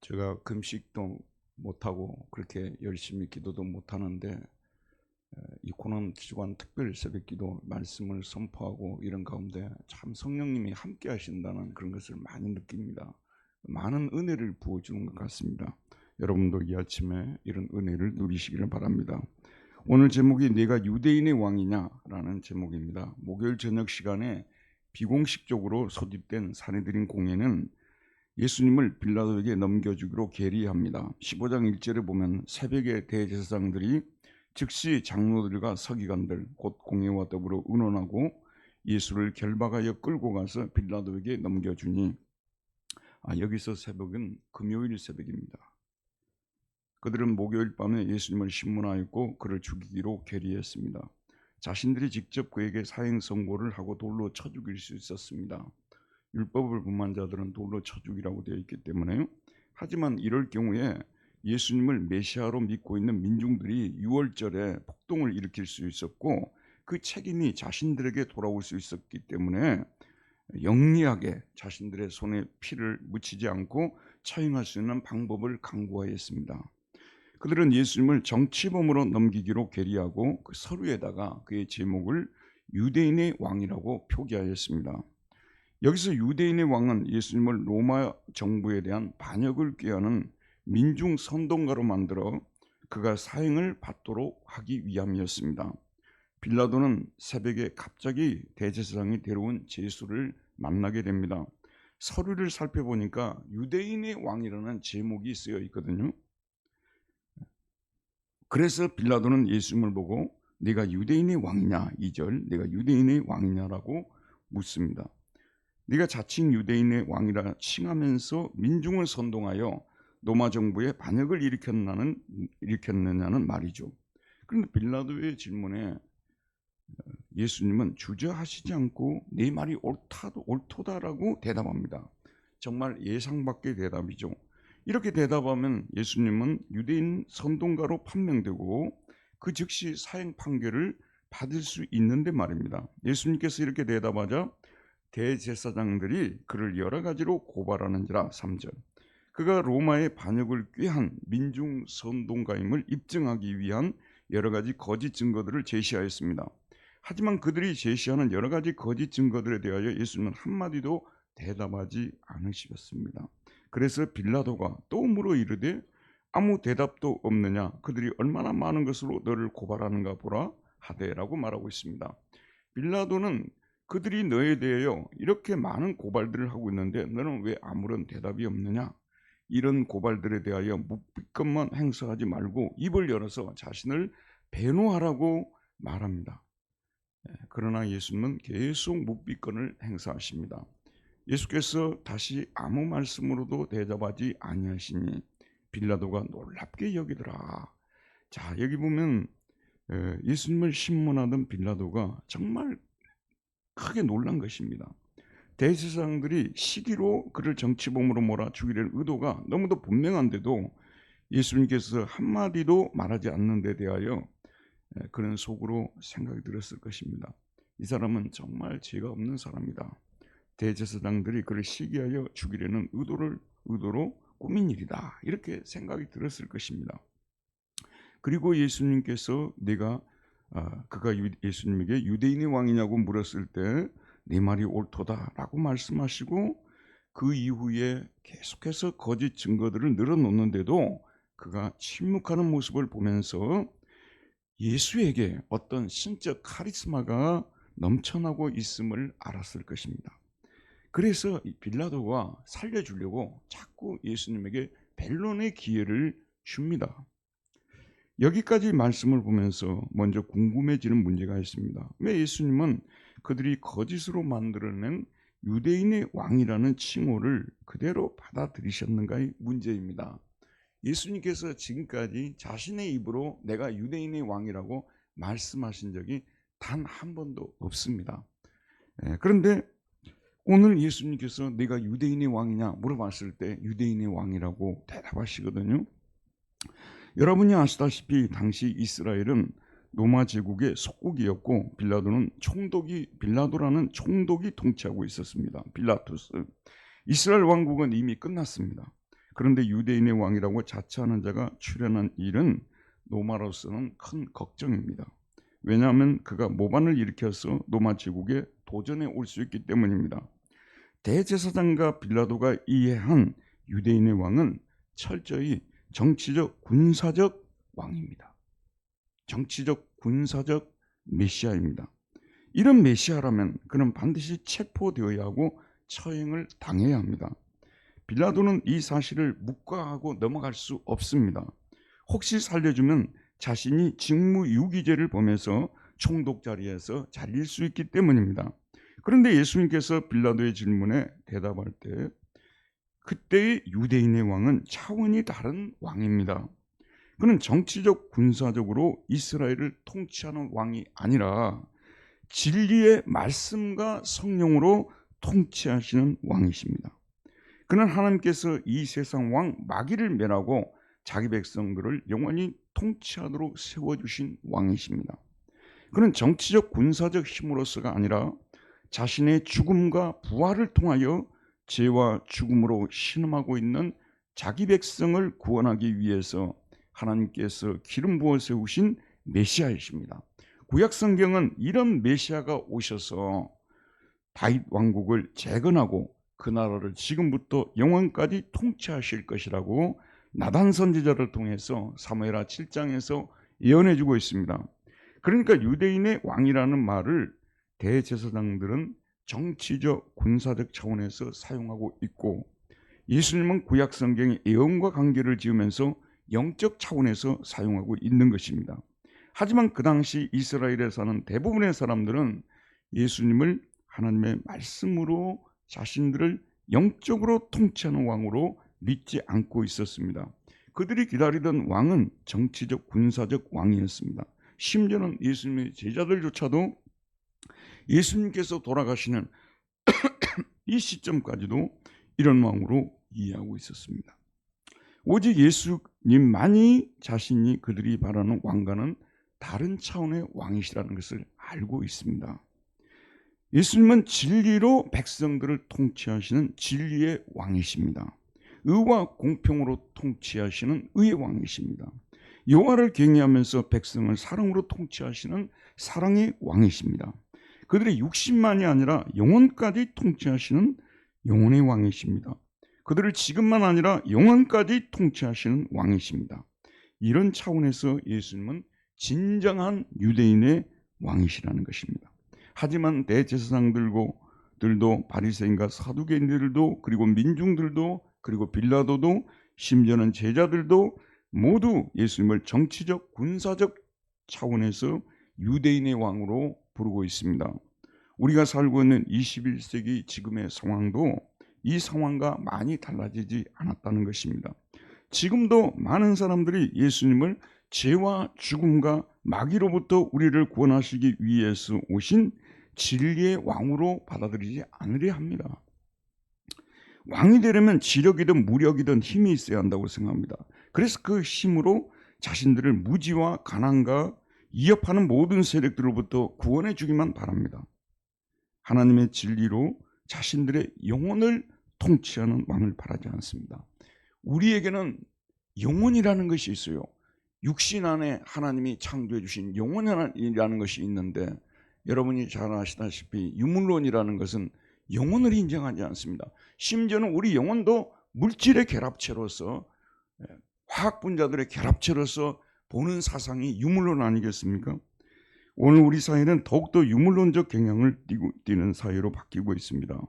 제가 금식도 못하고 그렇게 열심히 기도도 못하는데 이 고난 기주간 특별 새벽기도 말씀을 선포하고 이런 가운데 참 성령님이 함께 하신다는 그런 것을 많이 느낍니다. 많은 은혜를 부어주는 것 같습니다. 여러분도 이 아침에 이런 은혜를 누리시기를 바랍니다. 오늘 제목이 내가 유대인의 왕이냐라는 제목입니다. 목요일 저녁 시간에 비공식적으로 소집된 사내들인 공예는 예수님을 빌라도에게 넘겨주기로 계리합니다. 15장 1절에 보면 새벽에 대제사장들이 즉시 장로들과 서기관들 곧 공회와 더불어 의논하고 예수를 결박하여 끌고 가서 빌라도에게 넘겨주니 여기서 새벽은 금요일 새벽입니다. 그들은 목요일 밤에 예수님을 신문하였고 그를 죽이기로 계리했습니다. 자신들이 직접 그에게 사형 선고를 하고 돌로 쳐 죽일 수 있었습니다. 율법을 범한 자들은 돌로 쳐 죽이라고 되어 있기 때문에요. 하지만 이럴 경우에 예수님을 메시아로 믿고 있는 민중들이 유월절에 폭동을 일으킬 수 있었고 그 책임이 자신들에게 돌아올 수 있었기 때문에 영리하게 자신들의 손에 피를 묻히지 않고 처형할 수 있는 방법을 강구하였습니다. 그들은 예수님을 정치범으로 넘기기로 계리하고 그 서류에다가 그의 제목을 유대인의 왕이라고 표기하였습니다. 여기서 유대인의 왕은 예수님을 로마 정부에 대한 반역을 꾀하는 민중 선동가로 만들어 그가 사형을 받도록 하기 위함이었습니다. 빌라도는 새벽에 갑자기 대제사장이 데려온 제수를 만나게 됩니다. 서류를 살펴보니까 유대인의 왕이라는 제목이 쓰여 있거든요. 그래서 빌라도는 예수님을 보고 네가 유대인의 왕이냐, 2절 내가 유대인의 왕이냐라고 묻습니다. 네가 자칭 유대인의 왕이라 칭하면서 민중을 선동하여 로마 정부에 반역을 일으켰느냐는 말이죠. 그런데 빌라도의 질문에 예수님은 주저하시지 않고 네 말이 옳도다라고 대답합니다. 정말 예상 밖의 대답이죠. 이렇게 대답하면 예수님은 유대인 선동가로 판명되고 그 즉시 사형 판결을 받을 수 있는데 말입니다. 예수님께서 이렇게 대답하자 대제사장들이 그를 여러 가지로 고발하는지라. 3절 그가 로마의 반역을 꾀한 민중 선동가임을 입증하기 위한 여러 가지 거짓 증거들을 제시하였습니다. 하지만 그들이 제시하는 여러 가지 거짓 증거들에 대하여 예수님은 한마디도 대답하지 않으셨습니다. 그래서 빌라도가 또 물어 이르되 아무 대답도 없느냐, 그들이 얼마나 많은 것으로 너를 고발하는가 보라 하되라고 말하고 있습니다. 빌라도는 그들이 너에 대하여 이렇게 많은 고발들을 하고 있는데 너는 왜 아무런 대답이 없느냐, 이런 고발들에 대하여 묵비권만 행사하지 말고 입을 열어서 자신을 변호하라고 말합니다. 그러나 예수님은 계속 묵비권을 행사하십니다. 예수께서 다시 아무 말씀으로도 대답하지 아니하시니 빌라도가 놀랍게 여기더라. 자, 여기 보면 예수님을 신문하던 빌라도가 정말 크게 놀란 것입니다. 대제사장들이 시기로 그를 정치범으로 몰아 죽이려는 의도가 너무도 분명한데도 예수님께서 한마디도 말하지 않는 데 대하여 그는 속으로 생각이 들었을 것입니다. 이 사람은 정말 죄가 없는 사람이다. 대제사장들이 그를 시기하여 죽이려는 의도로 꾸민 일이다. 이렇게 생각이 들었을 것입니다. 그리고 예수님께서 그가 예수님에게 유대인의 왕이냐고 물었을 때 네 말이 옳도다라고 말씀하시고 그 이후에 계속해서 거짓 증거들을 늘어놓는데도 그가 침묵하는 모습을 보면서 예수에게 어떤 신적 카리스마가 넘쳐나고 있음을 알았을 것입니다. 그래서 빌라도가 살려주려고 자꾸 예수님에게 변론의 기회를 줍니다. 여기까지 말씀을 보면서 먼저 궁금해지는 문제가 있습니다. 왜 예수님은 그들이 거짓으로 만들어낸 유대인의 왕이라는 칭호를 그대로 받아들이셨는가의 문제입니다. 예수님께서 지금까지 자신의 입으로 내가 유대인의 왕이라고 말씀하신 적이 단 한 번도 없습니다. 그런데 오늘 예수님께서 내가 유대인의 왕이냐 물어봤을 때 유대인의 왕이라고 대답하시거든요. 여러분이 아시다시피 당시 이스라엘은 로마 제국의 속국이었고 빌라도라는 총독이 통치하고 있었습니다. 빌라투스. 이스라엘 왕국은 이미 끝났습니다. 그런데 유대인의 왕이라고 자처하는 자가 출현한 일은 로마로서는 큰 걱정입니다. 왜냐하면 그가 모반을 일으켜서 로마 제국에 도전해 올 수 있기 때문입니다. 대제사장과 빌라도가 이해한 유대인의 왕은 철저히 정치적 군사적 왕입니다. 정치적 군사적 메시아입니다. 이런 메시아라면 그는 반드시 체포되어야 하고 처형을 당해야 합니다. 빌라도는 이 사실을 묵과하고 넘어갈 수 없습니다. 혹시 살려주면 자신이 직무유기죄를 범해서 총독 자리에서 잘릴 수 있기 때문입니다. 그런데 예수님께서 빌라도의 질문에 대답할 때 그때의 유대인의 왕은 차원이 다른 왕입니다. 그는 정치적 군사적으로 이스라엘을 통치하는 왕이 아니라 진리의 말씀과 성령으로 통치하시는 왕이십니다. 그는 하나님께서 이 세상 왕 마귀를 멸하고 자기 백성들을 영원히 통치하도록 세워주신 왕이십니다. 그는 정치적 군사적 힘으로서가 아니라 자신의 죽음과 부활을 통하여 죄와 죽음으로 신음하고 있는 자기 백성을 구원하기 위해서 하나님께서 기름 부어 세우신 메시아이십니다. 구약 성경은 이런 메시아가 오셔서 다윗 왕국을 재건하고 그 나라를 지금부터 영원까지 통치하실 것이라고 나단 선지자를 통해서 사무엘하 7장에서 예언해주고 있습니다. 그러니까 유대인의 왕이라는 말을 대제사장들은 정치적 군사적 차원에서 사용하고 있고, 예수님은 구약 성경의 예언과 관계를 지으면서 영적 차원에서 사용하고 있는 것입니다. 하지만 그 당시 이스라엘에 사는 대부분의 사람들은 예수님을 하나님의 말씀으로 자신들을 영적으로 통치하는 왕으로 믿지 않고 있었습니다. 그들이 기다리던 왕은 정치적 군사적 왕이었습니다. 심지어는 예수님의 제자들조차도 예수님께서 돌아가시는 이 시점까지도 이런 왕으로 이해하고 있었습니다. 오직 예수님만이 자신이 그들이 바라는 왕과는 다른 차원의 왕이시라는 것을 알고 있습니다. 예수님은 진리로 백성들을 통치하시는 진리의 왕이십니다. 의와 공평으로 통치하시는 의의 왕이십니다. 여호와를 경외하면서 백성을 사랑으로 통치하시는 사랑의 왕이십니다. 그들의 육신만이 아니라 영혼까지 통치하시는 영혼의 왕이십니다. 그들을 지금만 아니라 영원까지 통치하시는 왕이십니다. 이런 차원에서 예수님은 진정한 유대인의 왕이시라는 것입니다. 하지만 대제사장들도 바리새인과 사두개인들도 그리고 민중들도 그리고 빌라도도 심지어는 제자들도 모두 예수님을 정치적 군사적 차원에서 유대인의 왕으로 부르고 있습니다. 우리가 살고 있는 21세기 지금의 상황도 이 상황과 많이 달라지지 않았다는 것입니다. 지금도 많은 사람들이 예수님을 죄와 죽음과 마귀로부터 우리를 구원하시기 위해서 오신 진리의 왕으로 받아들이지 않으려 합니다. 왕이 되려면 지력이든 무력이든 힘이 있어야 한다고 생각합니다. 그래서 그 힘으로 자신들을 무지와 가난과 위협하는 모든 세력들로부터 구원해 주기만 바랍니다. 하나님의 진리로 자신들의 영혼을 통치하는 왕을 바라지 않습니다. 우리에게는 영혼이라는 것이 있어요. 육신 안에 하나님이 창조해 주신 영혼이라는 것이 있는데, 여러분이 잘 아시다시피 유물론이라는 것은 영혼을 인정하지 않습니다. 심지어는 우리 영혼도 물질의 결합체로서, 화학 분자들의 결합체로서 보는 사상이 유물론 아니겠습니까? 오늘 우리 사회는 더욱더 유물론적 경향을 띠는 사회로 바뀌고 있습니다.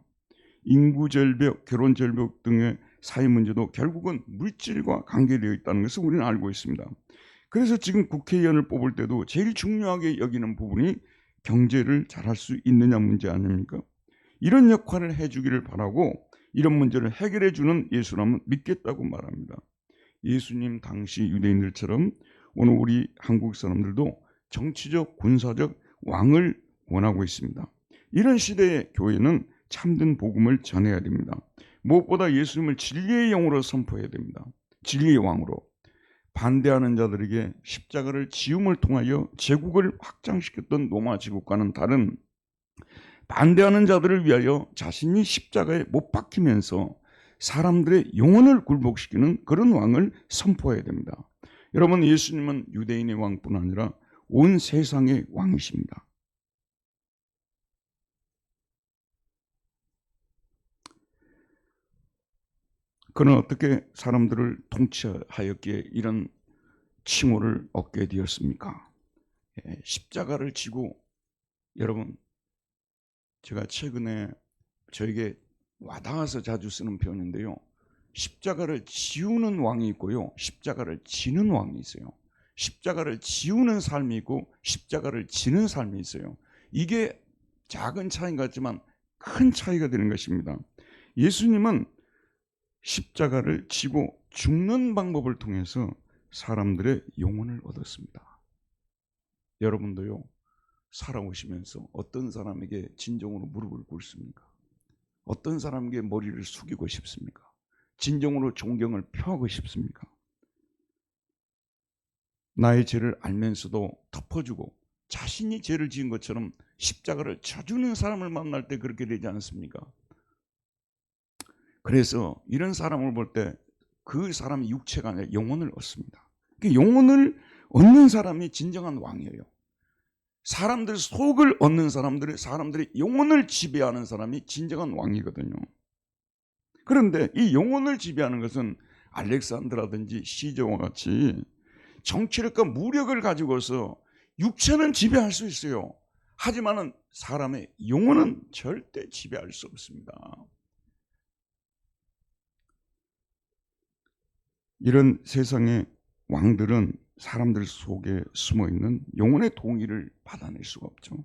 인구 절벽, 결혼 절벽 등의 사회 문제도 결국은 물질과 관계되어 있다는 것을 우리는 알고 있습니다. 그래서 지금 국회의원을 뽑을 때도 제일 중요하게 여기는 부분이 경제를 잘할 수 있느냐 문제 아닙니까? 이런 역할을 해주기를 바라고 이런 문제를 해결해 주는 예수라면 믿겠다고 말합니다. 예수님 당시 유대인들처럼 오늘 우리 한국 사람들도 정치적 군사적 왕을 원하고 있습니다. 이런 시대의 교회는 참된 복음을 전해야 됩니다. 무엇보다 예수님을 진리의 영으로 선포해야 됩니다. 진리의 왕으로. 반대하는 자들에게 십자가를 지음을 통하여 제국을 확장시켰던 로마 제국과는 다른, 반대하는 자들을 위하여 자신이 십자가에 못 박히면서 사람들의 영혼을 굴복시키는 그런 왕을 선포해야 됩니다. 여러분, 예수님은 유대인의 왕뿐 아니라 온 세상의 왕이십니다. 그는 어떻게 사람들을 통치하였기에 이런 칭호를 얻게 되었습니까? 십자가를 지고, 여러분, 제가 최근에 저에게 와닿아서 자주 쓰는 표현인데요, 십자가를 지우는 왕이 있고요, 십자가를 지는 왕이 있어요. 십자가를 지우는 삶이 있고 십자가를 지는 삶이 있어요. 이게 작은 차이 같지만 큰 차이가 되는 것입니다. 예수님은 십자가를 지고 죽는 방법을 통해서 사람들의 영혼을 얻었습니다. 여러분도요, 살아오시면서 어떤 사람에게 진정으로 무릎을 꿇습니까? 어떤 사람에게 머리를 숙이고 싶습니까? 진정으로 존경을 표하고 싶습니까? 나의 죄를 알면서도 덮어주고 자신이 죄를 지은 것처럼 십자가를 져주는 사람을 만날 때 그렇게 되지 않습니까? 그래서 이런 사람을 볼 때 그 사람의 육체가 아니라 영혼을 얻습니다. 영혼을 얻는 사람이 진정한 왕이에요. 사람들 속을 얻는 사람들의 영혼을 지배하는 사람이 진정한 왕이거든요. 그런데 이 영혼을 지배하는 것은 알렉산드라든지 시저와 같이 정치력과 무력을 가지고서 육체는 지배할 수 있어요. 하지만은 사람의 영혼은 절대 지배할 수 없습니다. 이런 세상의 왕들은 사람들 속에 숨어있는 영혼의 동의를 받아낼 수가 없죠.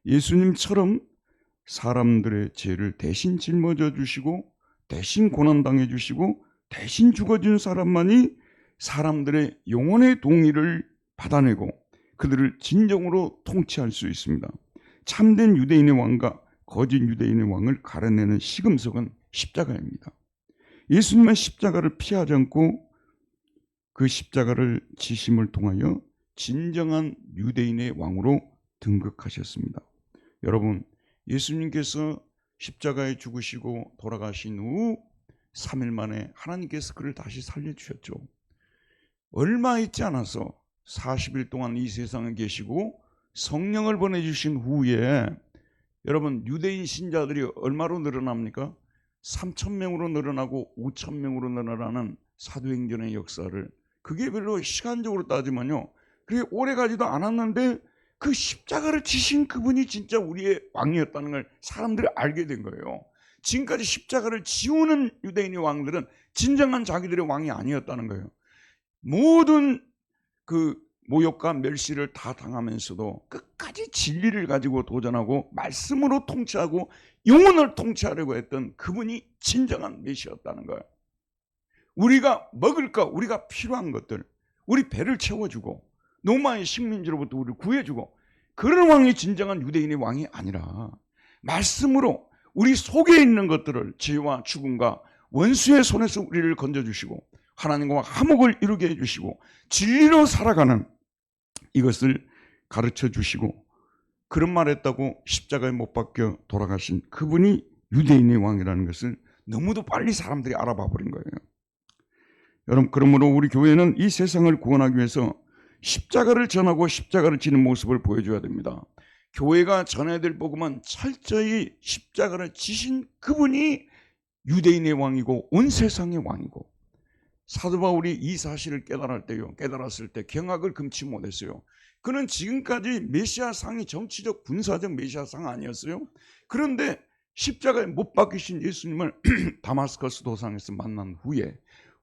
예수님처럼 사람들의 죄를 대신 짊어져 주시고 대신 고난당해 주시고 대신 죽어준 사람만이 사람들의 영혼의 동의를 받아내고 그들을 진정으로 통치할 수 있습니다. 참된 유대인의 왕과 거짓 유대인의 왕을 가려내는 시금석은 십자가입니다. 예수님은 십자가를 피하지 않고 그 십자가를 지심을 통하여 진정한 유대인의 왕으로 등극하셨습니다. 여러분, 예수님께서 십자가에 죽으시고 돌아가신 후 3일 만에 하나님께서 그를 다시 살려주셨죠. 얼마 있지 않아서 40일 동안 이 세상에 계시고 성령을 보내주신 후에 여러분, 유대인 신자들이 얼마로 늘어납니까? 3,000명으로 늘어나고 5,000명으로 늘어나는 사도행전의 역사를, 그게 별로 시간적으로 따지면요, 그렇게 오래 가지도 않았는데 그 십자가를 지신 그분이 진짜 우리의 왕이었다는 걸 사람들이 알게 된 거예요. 지금까지 십자가를 지우는 유대인의 왕들은 진정한 자기들의 왕이 아니었다는 거예요. 모든 그 모욕과 멸시를 다 당하면서도 끝까지 진리를 가지고 도전하고 말씀으로 통치하고 영혼을 통치하려고 했던 그분이 진정한 메시아였다는 거예요. 우리가 먹을 것, 우리가 필요한 것들, 우리 배를 채워주고 노마의 식민지로부터 우리를 구해주고, 그런 왕이 진정한 유대인의 왕이 아니라 말씀으로 우리 속에 있는 것들을, 죄와 죽음과 원수의 손에서 우리를 건져주시고 하나님과 화목을 이루게 해주시고 진리로 살아가는 이것을 가르쳐 주시고, 그런 말 했다고 십자가에 못 박혀 돌아가신 그분이 유대인의 왕이라는 것을 너무도 빨리 사람들이 알아봐 버린 거예요. 여러분, 그러므로 우리 교회는 이 세상을 구원하기 위해서 십자가를 전하고 십자가를 지는 모습을 보여줘야 됩니다. 교회가 전해야 될 복음은 철저히 십자가를 지신 그분이 유대인의 왕이고 온 세상의 왕이고, 사도 바울이 이 사실을 깨달았을 때 경악을 금치 못했어요. 그는 지금까지 메시아상이 정치적 군사적 메시아상 아니었어요. 그런데 십자가에 못 박히신 예수님을 다마스커스 도상에서 만난 후에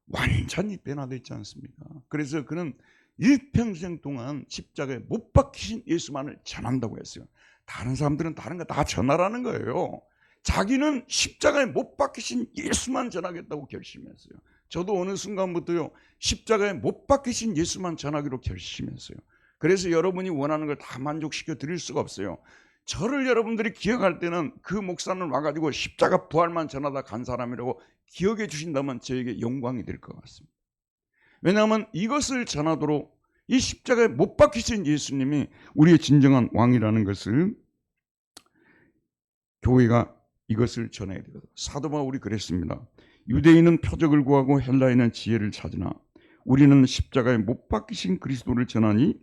완전히 변화됐지 않습니까? 그래서 그는 일평생 동안 십자가에 못 박히신 예수만을 전한다고 했어요. 다른 사람들은 다른 거 다 전하라는 거예요. 자기는 십자가에 못 박히신 예수만 전하겠다고 결심했어요. 저도 어느 순간부터요, 십자가에 못 박히신 예수만 전하기로 결심했어요. 그래서 여러분이 원하는 걸 다 만족시켜 드릴 수가 없어요. 저를 여러분들이 기억할 때는 그 목사는 와가지고 십자가 부활만 전하다 간 사람이라고 기억해 주신다면 저에게 영광이 될 것 같습니다. 왜냐하면 이것을 전하도록 이 십자가에 못 박히신 예수님이 우리의 진정한 왕이라는 것을 교회가 이것을 전해야 되거든요. 사도 바울이 그랬습니다. 유대인은 표적을 구하고 헬라인은 지혜를 찾으나 우리는 십자가에 못 박히신 그리스도를 전하니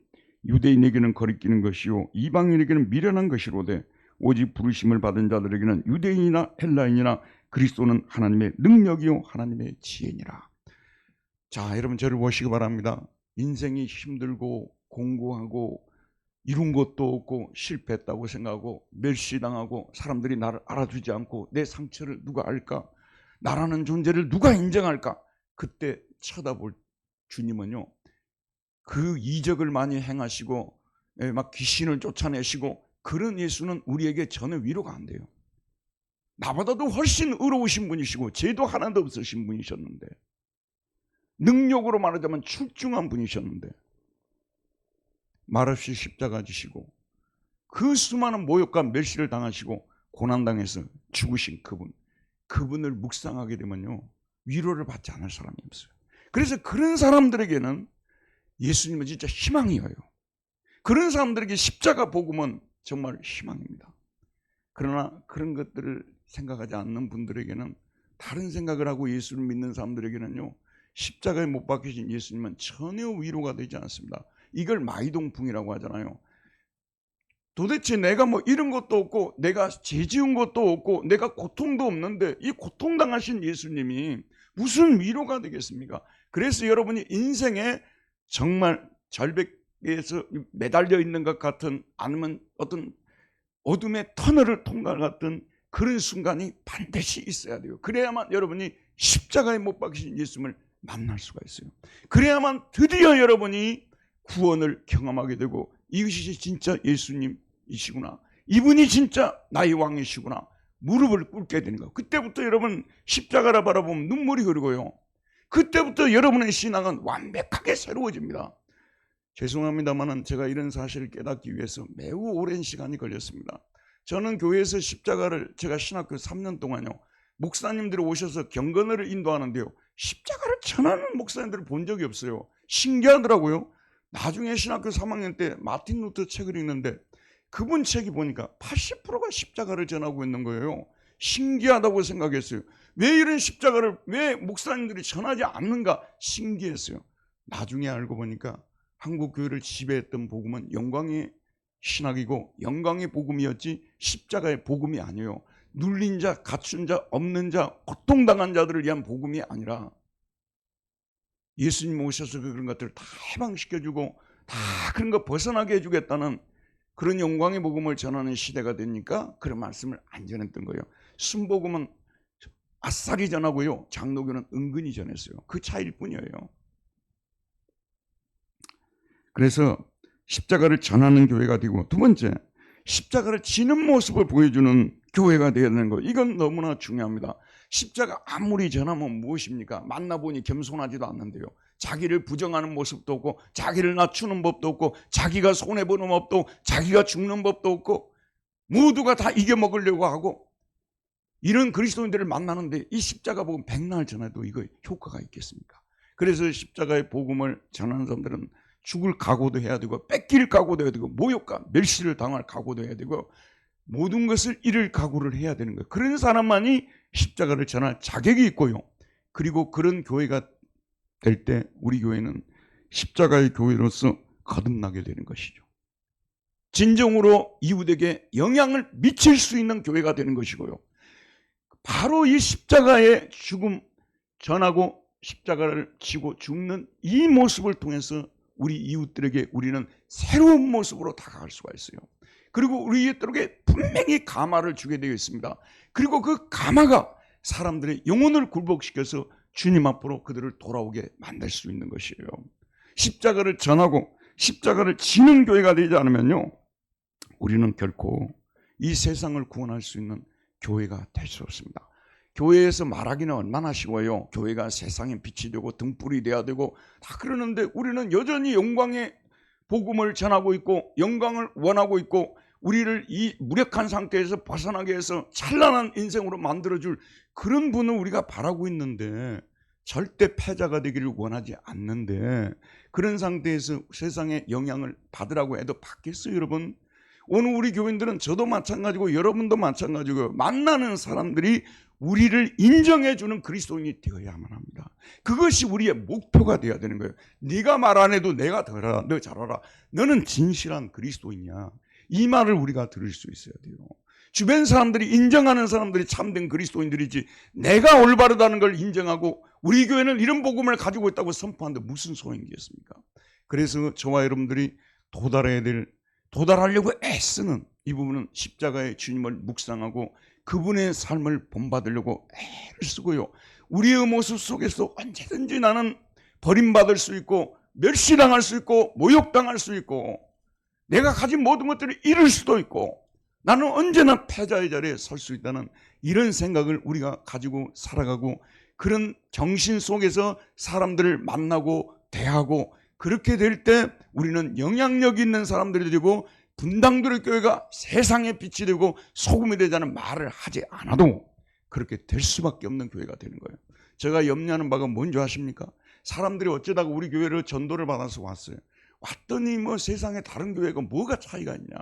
유대인에게는 거리끼는 것이요 이방인에게는 미련한 것이로되 오직 부르심을 받은 자들에게는 유대인이나 헬라인이나 그리스도는 하나님의 능력이요 하나님의 지혜니라. 자, 여러분 저를 보시기 바랍니다. 인생이 힘들고 공고하고 이룬 것도 없고 실패했다고 생각하고 멸시당하고 사람들이 나를 알아주지 않고 내 상처를 누가 알까? 나라는 존재를 누가 인정할까? 그때 쳐다볼 주님은요, 그 이적을 많이 행하시고 막 귀신을 쫓아내시고 그런 예수는 우리에게 전혀 위로가 안 돼요. 나보다도 훨씬 의로우신 분이시고 죄도 하나도 없으신 분이셨는데, 능력으로 말하자면 출중한 분이셨는데 말없이 십자가 지시고 그 수많은 모욕과 멸시를 당하시고 고난당해서 죽으신 그분을 묵상하게 되면요, 위로를 받지 않을 사람이 없어요. 그래서 그런 사람들에게는 예수님은 진짜 희망이에요. 그런 사람들에게 십자가 복음은 정말 희망입니다. 그러나 그런 것들을 생각하지 않는 분들에게는, 다른 생각을 하고 예수를 믿는 사람들에게는요, 십자가에 못 박히신 예수님은 전혀 위로가 되지 않습니다. 이걸 마이동풍이라고 하잖아요. 도대체 내가 뭐 이런 것도 없고 내가 죄 지은 것도 없고 내가 고통도 없는데 이 고통당하신 예수님이 무슨 위로가 되겠습니까? 그래서 여러분이 인생에 정말 절벽에서 매달려 있는 것 같은, 아니면 어떤 어둠의 터널을 통과했던 그런 순간이 반드시 있어야 돼요. 그래야만 여러분이 십자가에 못 박히신 예수님을 만날 수가 있어요. 그래야만 드디어 여러분이 구원을 경험하게 되고, 이것이 진짜 예수님이시구나, 이분이 진짜 나의 왕이시구나, 무릎을 꿇게 되는 거예요. 그때부터 여러분 십자가를 바라보면 눈물이 흐르고요, 그때부터 여러분의 신앙은 완벽하게 새로워집니다. 죄송합니다만 제가 이런 사실을 깨닫기 위해서 매우 오랜 시간이 걸렸습니다. 저는 교회에서 십자가를, 제가 신학교 3년 동안요, 목사님들이 오셔서 경건을 인도하는데요, 십자가를 전하는 목사님들을 본 적이 없어요. 신기하더라고요. 나중에 신학교 3학년 때 마틴 루터 책을 읽는데 그분 책이 보니까 80%가 십자가를 전하고 있는 거예요. 신기하다고 생각했어요. 왜 이런 십자가를 왜 목사님들이 전하지 않는가 신기했어요. 나중에 알고 보니까 한국 교회를 지배했던 복음은 영광의 신학이고 영광의 복음이었지 십자가의 복음이 아니에요. 눌린 자, 갇힌 자, 없는 자, 고통당한 자들을 위한 복음이 아니라 예수님 오셔서 그런 것들을 다 해방시켜주고 다 그런 거 벗어나게 해주겠다는 그런 영광의 복음을 전하는 시대가 되니까 그런 말씀을 안 전했던 거예요. 순복음은 아싸리 전하고요, 장로교는 은근히 전했어요. 그 차이일 뿐이에요. 그래서 십자가를 전하는 교회가 되고, 두 번째, 십자가를 지는 모습을 보여주는 교회가 되어야 되는 거, 이건 너무나 중요합니다. 십자가 아무리 전하면 무엇입니까? 만나보니 겸손하지도 않는데요, 자기를 부정하는 모습도 없고 자기를 낮추는 법도 없고 자기가 손해보는 법도 없고 자기가 죽는 법도 없고 모두가 다 이겨먹으려고 하고, 이런 그리스도인들을 만나는데 이 십자가 복음 백날 전해도 이거 효과가 있겠습니까? 그래서 십자가의 복음을 전하는 사람들은 죽을 각오도 해야 되고 뺏길 각오도 해야 되고 모욕과 멸시를 당할 각오도 해야 되고 모든 것을 잃을 각오를 해야 되는 거예요. 그런 사람만이 십자가를 전할 자격이 있고요, 그리고 그런 교회가 될 때 우리 교회는 십자가의 교회로서 거듭나게 되는 것이죠. 진정으로 이웃에게 영향을 미칠 수 있는 교회가 되는 것이고요, 바로 이 십자가의 죽음 전하고 십자가를 지고 죽는 이 모습을 통해서 우리 이웃들에게 우리는 새로운 모습으로 다가갈 수가 있어요. 그리고 우리 이웃들에게 분명히 감화를 주게 되어 있습니다. 그리고 그 감화가 사람들의 영혼을 굴복시켜서 주님 앞으로 그들을 돌아오게 만들 수 있는 것이에요. 십자가를 전하고 십자가를 지는 교회가 되지 않으면요, 우리는 결코 이 세상을 구원할 수 있는 교회가 될 수 없습니다. 교회에서 말하기는 얼마나 쉬워요. 교회가 세상에 빛이 되고 등불이 되어야 되고 다 그러는데 우리는 여전히 영광의 복음을 전하고 있고 영광을 원하고 있고 우리를 이 무력한 상태에서 벗어나게 해서 찬란한 인생으로 만들어줄 그런 분을 우리가 바라고 있는데, 절대 패자가 되기를 원하지 않는데 그런 상태에서 세상의 영향을 받으라고 해도 받겠어요, 여러분? 오늘 우리 교인들은 저도 마찬가지고 여러분도 마찬가지고 만나는 사람들이 우리를 인정해주는 그리스도인이 되어야만 합니다. 그것이 우리의 목표가 되어야 되는 거예요. 네가 말 안 해도 내가 더 알아, 너 잘 알아. 너는 진실한 그리스도인이야. 이 말을 우리가 들을 수 있어야 돼요. 주변 사람들이 인정하는 사람들이 참된 그리스도인들이지, 내가 올바르다는 걸 인정하고 우리 교회는 이런 복음을 가지고 있다고 선포하는데 무슨 소용이겠습니까? 그래서 저와 여러분들이 도달하려고 애쓰는 이 부분은 십자가의 주님을 묵상하고 그분의 삶을 본받으려고 애를 쓰고요. 우리의 모습 속에서 언제든지 나는 버림받을 수 있고 멸시당할 수 있고 모욕당할 수 있고 내가 가진 모든 것들을 잃을 수도 있고 나는 언제나 패자의 자리에 설 수 있다는 이런 생각을 우리가 가지고 살아가고, 그런 정신 속에서 사람들을 만나고 대하고, 그렇게 될 때 우리는 영향력 있는 사람들이 되고 분당도의 교회가 세상의 빛이 되고 소금이 되자는 말을 하지 않아도 그렇게 될 수밖에 없는 교회가 되는 거예요. 제가 염려하는 바가 뭔지 아십니까? 사람들이 어쩌다가 우리 교회를 전도를 받아서 왔어요. 왔더니 뭐 세상에 다른 교회가 뭐가 차이가 있냐.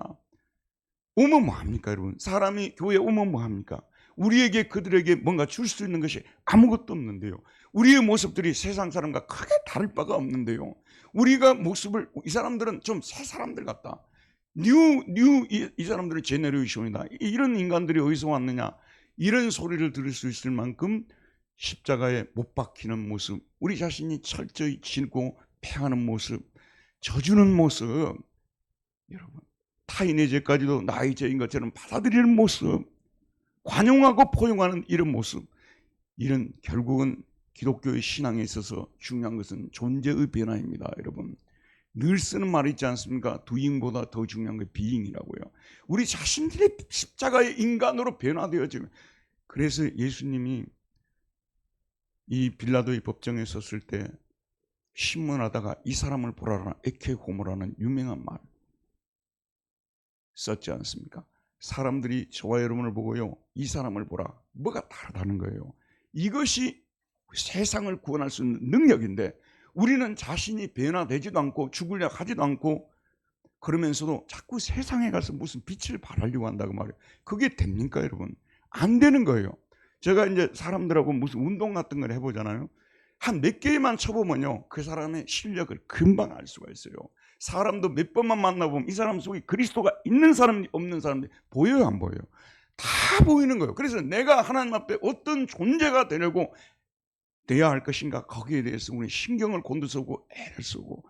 오면 뭐합니까 여러분? 사람이 교회에 오면 뭐합니까? 우리에게 그들에게 뭔가 줄 수 있는 것이 아무것도 없는데요. 우리의 모습들이 세상 사람과 크게 다를 바가 없는데요. 우리가 모습을, 이 사람들은 좀 새 사람들 같다. 이 사람들은 제네레이션이다. 이런 인간들이 어디서 왔느냐. 이런 소리를 들을 수 있을 만큼 십자가에 못 박히는 모습, 우리 자신이 철저히 지고 패하는 모습, 져주는 모습, 여러분 타인의 죄까지도 나의 죄인 것처럼 받아들이는 모습, 관용하고 포용하는 이런 모습, 이런 결국은 기독교의 신앙에 있어서 중요한 것은 존재의 변화입니다. 여러분 늘 쓰는 말이 있지 않습니까? doing보다 더 중요한 게 being이라고요. 우리 자신들이 십자가의 인간으로 변화되어지면, 그래서 예수님이 이 빌라도의 법정에 섰을 때 신문하다가 이 사람을 보라라 에케 호모라는 유명한 말 썼지 않습니까? 사람들이 저와 여러분을 보고요, 이 사람을 보라, 뭐가 다르다는 거예요. 이것이 세상을 구원할 수 있는 능력인데 우리는 자신이 변화되지도 않고 죽으려 하지도 않고 그러면서도 자꾸 세상에 가서 무슨 빛을 발하려고 한다고 말이에요. 그게 됩니까 여러분? 안 되는 거예요. 제가 이제 사람들하고 무슨 운동 같은 걸 해보잖아요. 한 몇 개만 쳐보면요, 그 사람의 실력을 금방 알 수가 있어요. 사람도 몇 번만 만나보면 이 사람 속에 그리스도가 있는 사람이 없는 사람이 보여요, 안 보여요? 다 보이는 거예요. 그래서 내가 하나님 앞에 어떤 존재가 되려고 돼야 할 것인가, 거기에 대해서 우리 신경을 곤두서고 애를 쓰고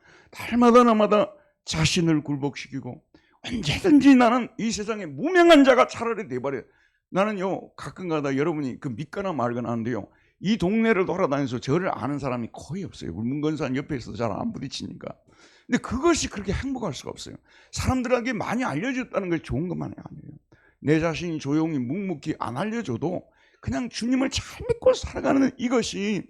날마다 자신을 굴복시키고, 언제든지 나는 이 세상에 무명한 자가 차라리 돼버려요. 나는요 가끔가다 여러분이 그 믿거나 말거나 하는데요, 이 동네를 돌아다니면서 저를 아는 사람이 거의 없어요. 문건산 옆에 있어서 잘 안 부딪히니까. 근데 그것이 그렇게 행복할 수가 없어요. 사람들에게 많이 알려졌다는 게 좋은 것만이 아니에요. 내 자신이 조용히 묵묵히 안 알려줘도 그냥 주님을 잘 믿고 살아가는 이것이,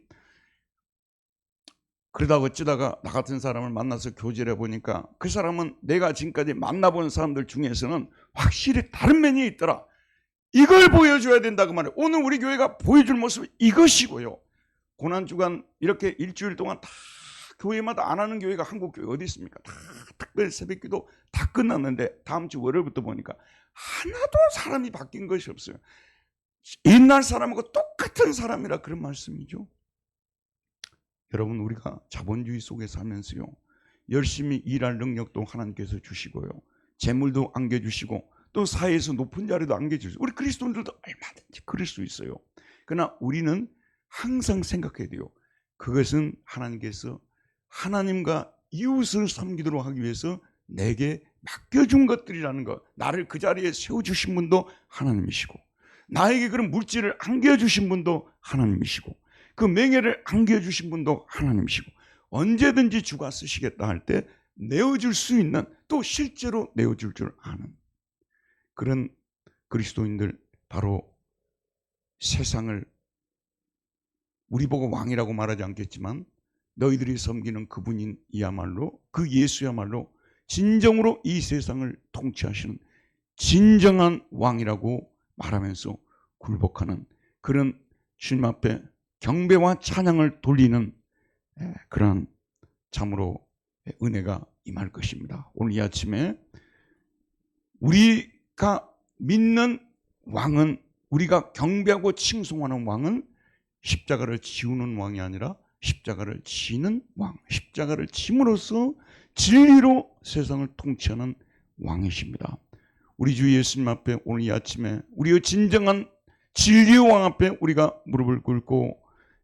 그러다 어쩌다가 나 같은 사람을 만나서 교제를 해보니까 그 사람은 내가 지금까지 만나본 사람들 중에서는 확실히 다른 면이 있더라. 이걸 보여줘야 된다고 말해요. 오늘 우리 교회가 보여줄 모습은 이것이고요. 고난주간 이렇게 일주일 동안 다 교회마다 안 하는 교회가 한국 교회 어디 있습니까? 다 특별 새벽기도 다 끝났는데 다음 주 월요일부터 보니까 하나도 사람이 바뀐 것이 없어요. 옛날 사람하고 똑같은 사람이라 그런 말씀이죠. 여러분 우리가 자본주의 속에 살면서요, 열심히 일할 능력도 하나님께서 주시고요, 재물도 안겨주시고 또 사회에서 높은 자리도 안겨주시고, 우리 그리스도인들도 얼마든지 그럴 수 있어요. 그러나 우리는 항상 생각해야 돼요. 그것은 하나님께서 하나님과 이웃을 섬기도록 하기 위해서 내게 맡겨준 것들이라는 것, 나를 그 자리에 세워주신 분도 하나님이시고 나에게 그런 물질을 안겨주신 분도 하나님이시고 그 명예를 안겨주신 분도 하나님이시고, 언제든지 주가 쓰시겠다 할 때 내어줄 수 있는, 또 실제로 내어줄 줄 아는 그런 그리스도인들, 바로 세상을 우리 보고 왕이라고 말하지 않겠지만 너희들이 섬기는 그분인 이야말로, 그 예수야말로 진정으로 이 세상을 통치하시는 진정한 왕이라고 말하면서 굴복하는 그런 주님 앞에 경배와 찬양을 돌리는 그런 참으로 은혜가 임할 것입니다. 오늘 이 아침에 우리가 믿는 왕은 우리가 경배하고 칭송하는 왕은 십자가를 지우는 왕이 아니라 십자가를 지는 왕, 십자가를 짐으로써 진리로 세상을 통치하는 왕이십니다. 우리 주 예수님 앞에 오늘 이 아침에 우리의 진정한 진리의 왕 앞에 우리가 무릎을 꿇고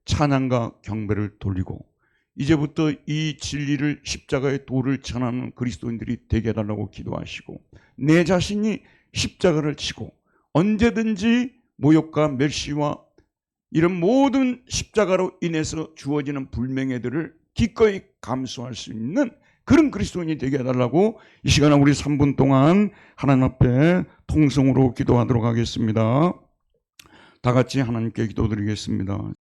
찬양과 경배를 돌리고 이제부터 이 진리를 십자가의 도를 전하는 그리스도인들이 되게 해달라고 기도하시고 내 자신이 십자가를 지고 언제든지 모욕과 멸시와 이런 모든 십자가로 인해서 주어지는 불명예들을 기꺼이 감수할 수 있는 그런 그리스도인이 되게 해달라고 이 시간에 우리 3분 동안 하나님 앞에 통성으로 기도하도록 하겠습니다. 다 같이 하나님께 기도드리겠습니다.